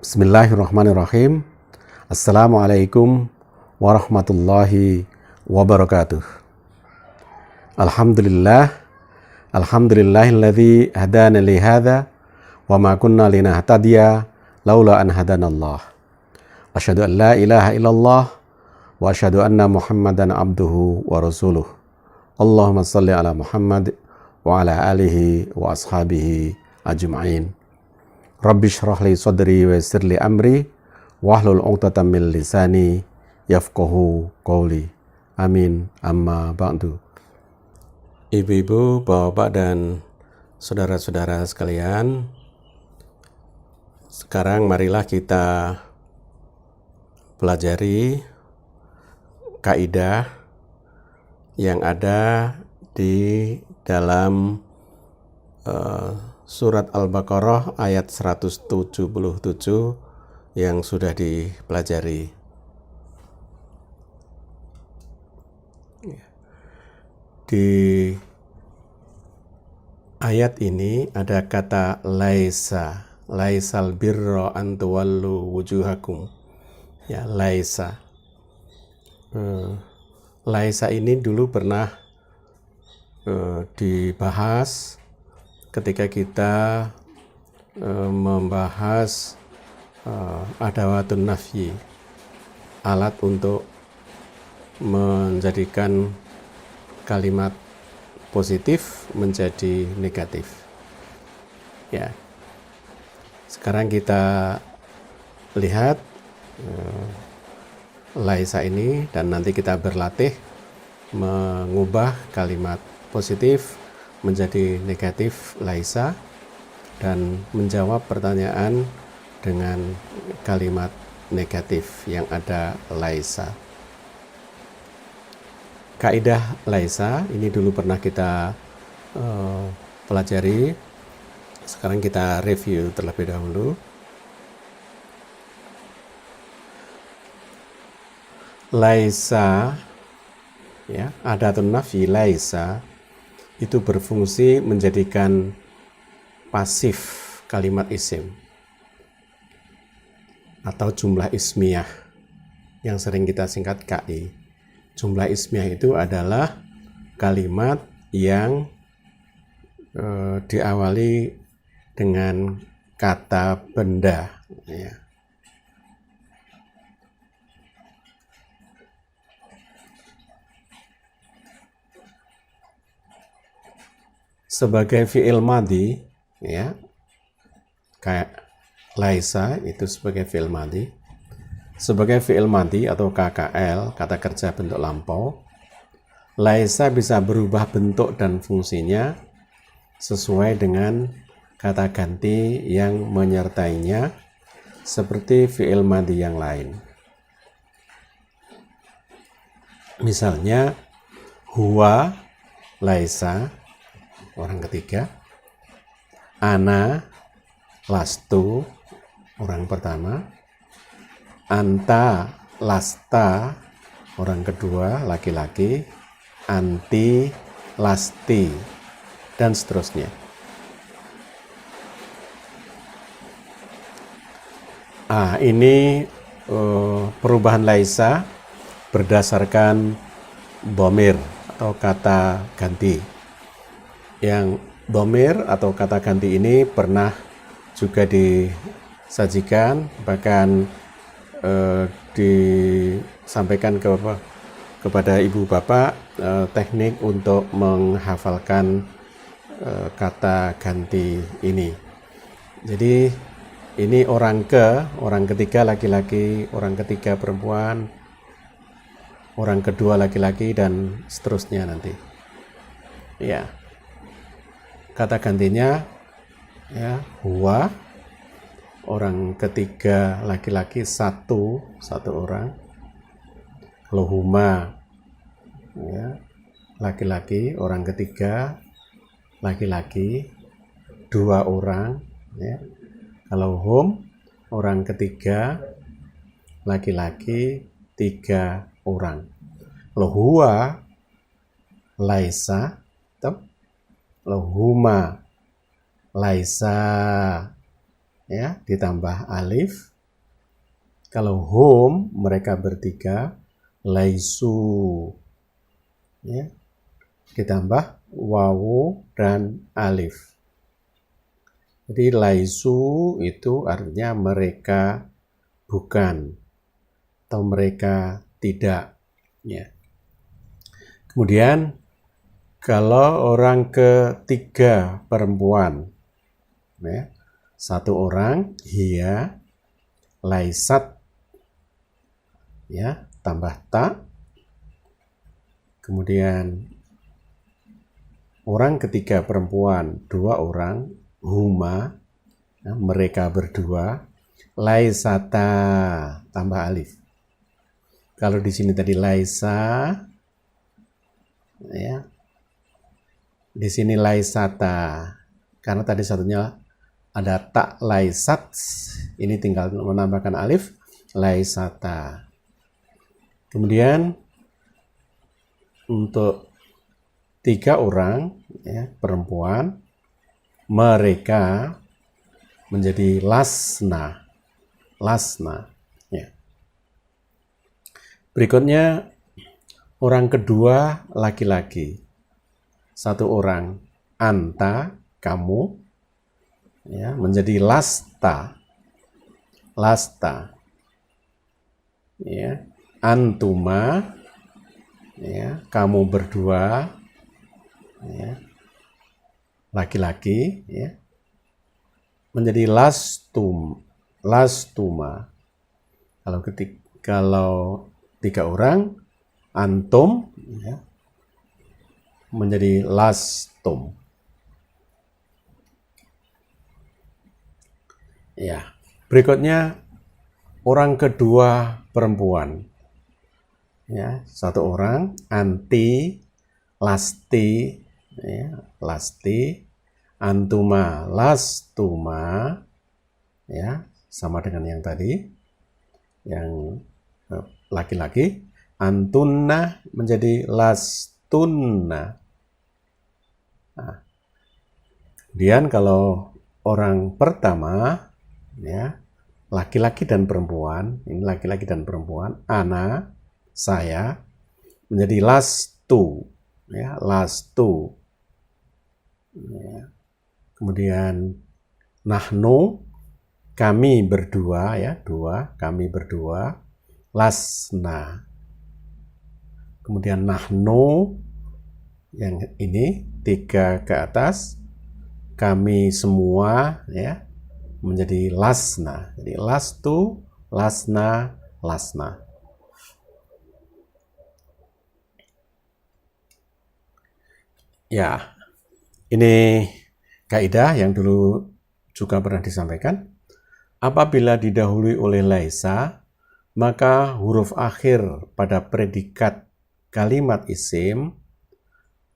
Bismillahirrahmanirrahim. Assalamualaikum warahmatullahi wabarakatuh. Alhamdulillahilladzi hadana li hadza wa ma kunna linahtadiya laula an hadanallah. Asyhadu an la ilaha illallah wa asyhadu anna Muhammadan abduhu wa rasuluh. Allahumma shalli ala Muhammad wa ala alihi wa ashabihi ajma'in. Rabbi shrah li sadri wa yassir li amri wahlul 'uqdatam min lisani yafqahu qawli. Amin. Amma ba'du. Ibu-ibu, bapak-bapak dan saudara-saudara sekalian, sekarang marilah kita pelajari kaidah yang ada di dalam Surat Al-Baqarah ayat 177 yang sudah dipelajari. Di ayat ini ada kata laisa, laisal birra an tuwallu wujuhakum. Ya, laisa. Laisa ini dulu pernah dibahas ketika kita membahas adawatun nafyi, alat untuk menjadikan kalimat positif menjadi negatif. Ya. Sekarang kita lihat laisa ini dan nanti kita berlatih mengubah kalimat positif menjadi negatif laisa dan menjawab pertanyaan dengan kalimat negatif yang ada laisa. Kaidah laisa ini dulu pernah kita pelajari. Sekarang kita review terlebih dahulu. Laisa, ya, adatun nafyi laisa itu berfungsi menjadikan pasif kalimat isim atau jumlah ismiyah yang sering kita singkat KI. Jumlah ismiyah itu adalah kalimat yang diawali dengan kata benda, ya. Sebagai fi'il madhi, ya, kayak laisa itu sebagai fi'il madhi. Sebagai fi'il madhi atau KKL, kata kerja bentuk lampau, laisa bisa berubah bentuk dan fungsinya sesuai dengan kata ganti yang menyertainya seperti fi'il madhi yang lain. Misalnya huwa laisa, orang ketiga, ana lastu, orang pertama, anta lasta, orang kedua laki-laki, anti lasti, dan seterusnya. Ini perubahan laisa berdasarkan dhamir atau kata ganti. Yang dhamir atau kata ganti ini pernah juga disajikan, bahkan disampaikan kepada ibu bapak teknik untuk menghafalkan kata ganti ini. Jadi ini orang ketiga laki-laki, orang ketiga perempuan, orang kedua laki-laki, dan seterusnya nanti. Ya. Kata gantinya, ya, huwa, orang ketiga laki-laki, satu orang. Kalau huma, ya, laki-laki, orang ketiga laki-laki, dua orang, ya. Kalau hum, orang ketiga laki-laki, tiga orang. Kalau huwa laisa, Kalau huma, laisa, ya, ditambah alif. Kalau hum, mereka bertiga, laisu, ya, ditambah wawu dan alif. Jadi laisu itu artinya mereka bukan atau mereka tidak, ya. Kemudian kalau orang ketiga perempuan, ya, satu orang, hiya, laisat, ya, tambah ta. Kemudian orang ketiga perempuan, dua orang, huma, ya, mereka berdua, laisata, tambah alif. Kalau di sini tadi laisa, ya, di sini laisata, karena tadi satunya ada tak laisat, ini tinggal menambahkan alif, laisata. Kemudian untuk tiga orang, ya, perempuan, mereka menjadi lasna, ya. Berikutnya orang kedua laki-laki, satu orang, anta, kamu, ya, menjadi lasta, ya, antuma, ya, kamu berdua, ya, laki-laki, ya, menjadi lastuma. Kalau tiga orang, antum, ya, menjadi lastum. Ya, berikutnya orang kedua perempuan, ya, satu orang, anti, lasti, ya, lasti, antuma, lastuma, ya, sama dengan yang tadi, yang laki-laki, antunna menjadi lastunna. Nah, kemudian kalau orang pertama, ya, laki-laki dan perempuan, ini laki-laki dan perempuan, ana, saya, menjadi lastu, ya, lastu. Ya. Kemudian nahnu, kami berdua, ya, dua, kami berdua, lasna. Kemudian nahnu, yang ini tiga ke atas, kami semua, ya, menjadi lasna. Jadi lastu, lasna, lasna. Ya, ini kaidah yang dulu juga pernah disampaikan. Apabila didahului oleh laisa, maka huruf akhir pada predikat kalimat isim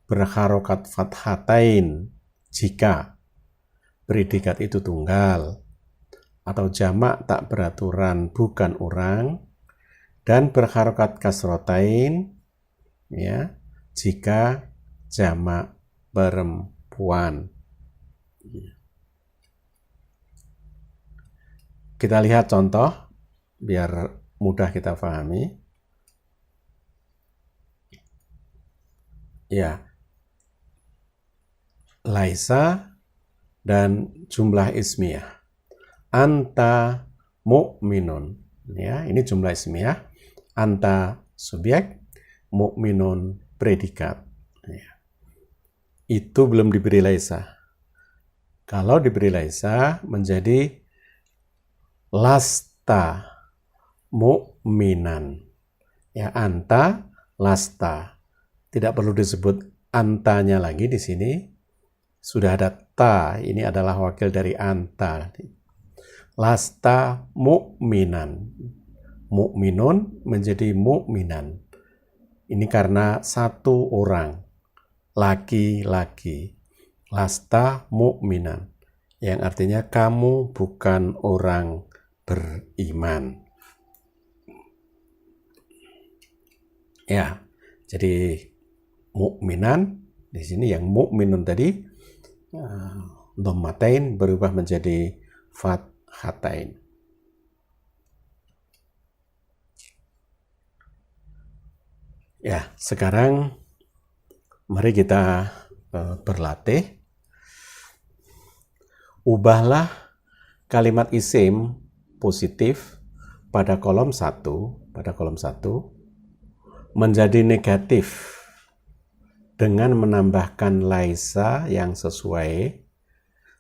berharokat fathatain jika predikat itu tunggal atau jamak tak beraturan bukan orang, dan berharokat kasrotain, ya, jika jamak perempuan. Kita lihat contoh biar mudah kita pahami. Ya, laisa dan jumlah ismiyah. Anta mu'minun, ya, ini jumlah ismiyah. Anta subjek, mu'minun predikat. Ya. Itu belum diberi laisa. Kalau diberi laisa menjadi lasta mu'minan. Ya, anta lasta. Tidak perlu disebut antanya lagi di sini. Sudah ada ta, ini adalah wakil dari anta. Lasta mu'minan. Mu'minun menjadi mu'minan. Ini karena satu orang, laki-laki. Lasta mu'minan, yang artinya kamu bukan orang beriman. Ya, jadi mu'minan di sini yang mu'minun tadi dhammatain berubah menjadi fathatain. Ya, sekarang mari kita berlatih. Ubahlah kalimat isim positif pada kolom 1 menjadi negatif dengan menambahkan laisa yang sesuai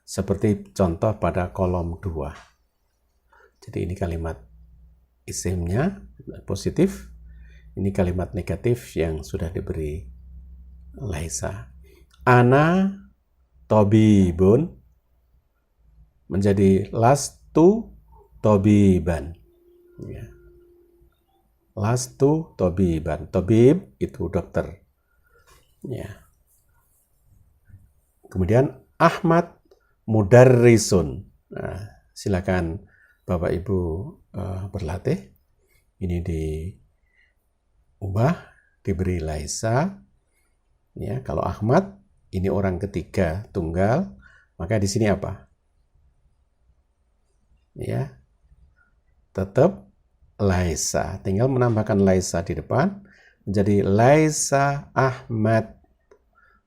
seperti contoh pada kolom 2. Jadi ini kalimat isimnya positif, ini kalimat negatif yang sudah diberi laisa. Ana tobibun menjadi lastu tobiban. Ya. Lastu tobiban. Tobib itu dokter. Ya. Kemudian Ahmad mudarrisun. Nah, silakan Bapak Ibu berlatih. Ini diubah, diberi laisa. Ya, kalau Ahmad ini orang ketiga tunggal, maka di sini apa? Ya, tetap laisa. Tinggal menambahkan laisa di depan menjadi laisa Ahmad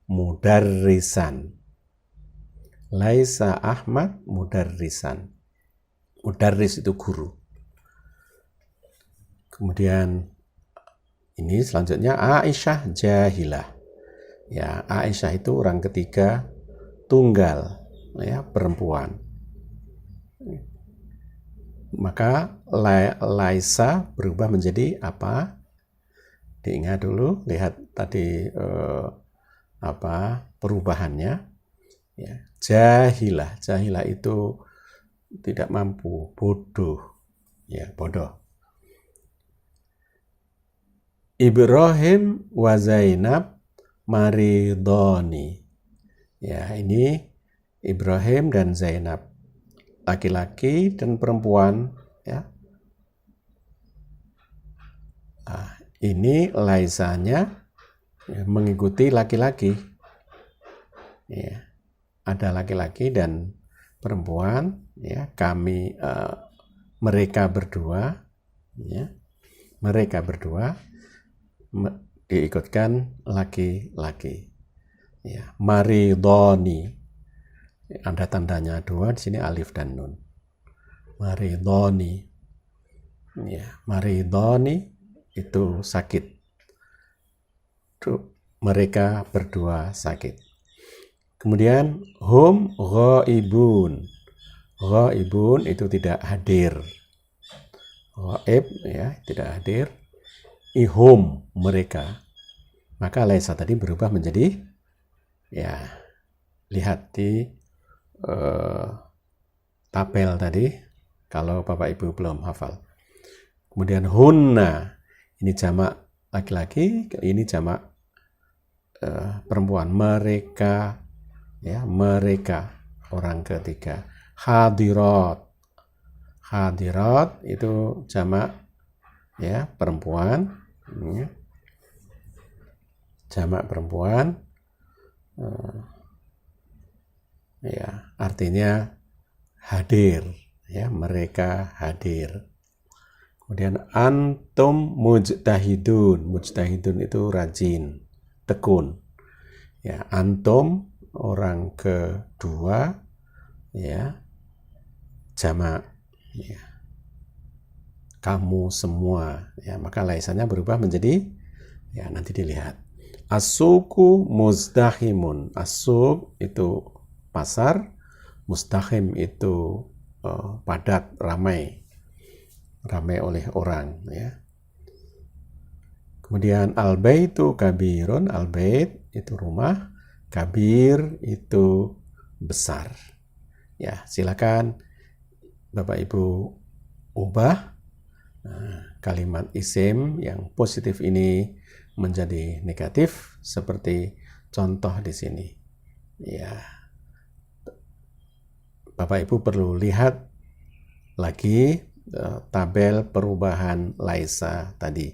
mudarrisan. Laisa Ahmad mudarrisan. Mudarris itu guru. Kemudian ini selanjutnya Aisyah jahilah. Ya, Aisyah itu orang ketiga tunggal, ya, perempuan. Maka laisa berubah menjadi apa? Diingat dulu, lihat tadi perubahannya. Ya, jahilah itu tidak mampu, bodoh. Ya, bodoh. Ibrahim wa Zainab maridoni. Ya, ini Ibrahim dan Zainab, laki-laki dan perempuan, ya. Nah, ini laisanya mengikuti laki-laki. Ya, ada laki-laki dan perempuan, ya. Mereka berdua, ya. Mereka berdua diikutkan laki-laki. Ya, maridoni. Ada tandanya dua di sini, alif dan nun. Maridoni. Ya, maridoni itu sakit. Mereka berdua sakit. Kemudian hum ghaibun. Ghaibun itu tidak hadir. Ghaib, ya, tidak hadir. Ihum, mereka. Maka laisa tadi berubah menjadi, ya, lihat di tabel tadi kalau Bapak Ibu belum hafal. Kemudian hunna, ini jamak laki-laki, ini jamak perempuan. Mereka, ya, mereka orang ketiga. Hadirat itu jamak, ya, perempuan, ya. Jamak perempuan, ya, artinya hadir, ya, mereka hadir. Kemudian antum mujtahidun itu rajin, tekun. Ya, antum orang kedua, ya, jamak, ya, kamu semua, ya. Maka laisanya berubah menjadi, ya, nanti dilihat. As-suku muzdahimun. As-suq itu pasar, muzdahim itu padat, ramai oleh orang, ya. Kemudian al-baitu kabirun, al-bait itu rumah, kabir itu besar. Ya, silakan Bapak Ibu ubah kalimat isim yang positif ini menjadi negatif seperti contoh di sini. Ya, Bapak Ibu perlu lihat lagi tabel perubahan laisa tadi.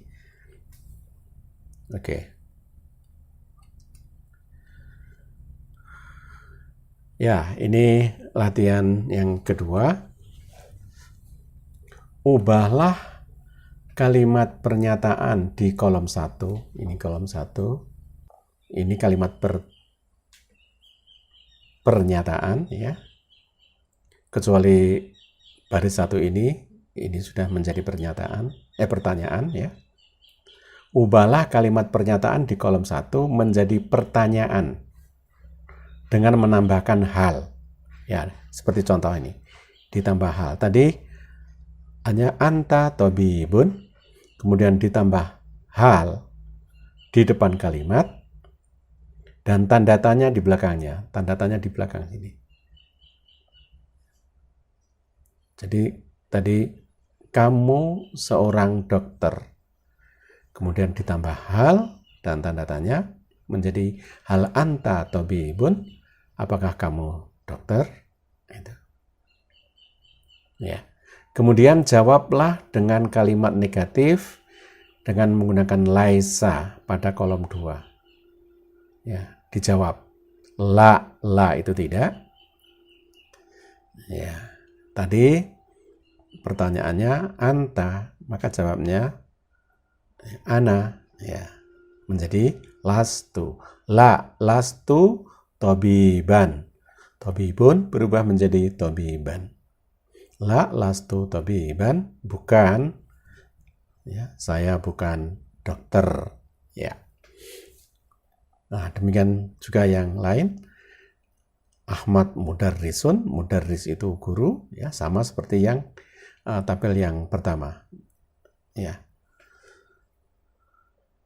Oke. Ya, ini latihan yang kedua. Ubahlah kalimat pernyataan di kolom 1. Ini kolom 1. Ini kalimat pernyataan ya. Kecuali baris 1 ini sudah menjadi pertanyaan ya. Ubahlah kalimat pernyataan di kolom 1 menjadi pertanyaan dengan menambahkan hal. Ya, seperti contoh ini. Ditambah hal. Tadi hanya anta tabibun, kemudian ditambah hal di depan kalimat dan tanda tanya di belakangnya. Tanda tanya di belakang ini. Jadi tadi kamu seorang dokter. Kemudian ditambah hal dan tanda tanya menjadi hal anta tabibun, apakah kamu dokter? Itu. Ya. Kemudian jawablah dengan kalimat negatif dengan menggunakan laisa pada kolom 2. Ya, dijawab. La itu tidak. Ya. Tadi pertanyaannya anta, maka jawabnya ana, ya, menjadi lastu. Lastu tabiban. Tabibun berubah menjadi tabiban. Lastu tabiban, bukan, ya, saya bukan dokter, ya. Nah, demikian juga yang lain. Ahmad mudarrisun, mudarris itu guru, ya, sama seperti yang tabel yang pertama, ya.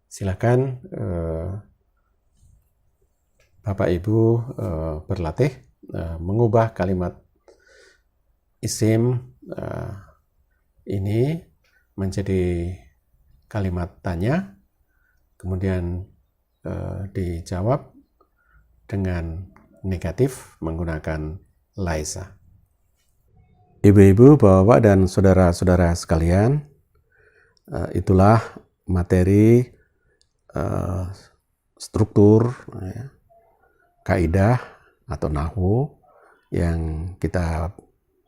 Silakan Bapak Ibu berlatih mengubah kalimat isim ini menjadi kalimat tanya, kemudian dijawab dengan negatif menggunakan laisa. Ibu-ibu, bapak-bapak, dan saudara-saudara sekalian, itulah materi struktur, ya, kaidah atau nahwu yang kita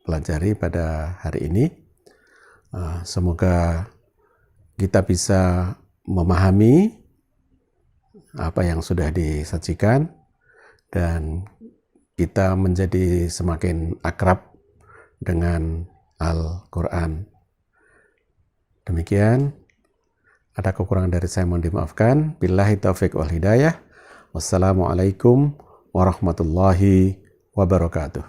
pelajari pada hari ini. Semoga kita bisa memahami apa yang sudah disajikan dan kita menjadi semakin akrab dengan Al-Quran. Demikian. Ada kekurangan dari saya, mohon dimaafkan. Billahi taufiq wal hidayah. Wassalamualaikum warahmatullahi wabarakatuh.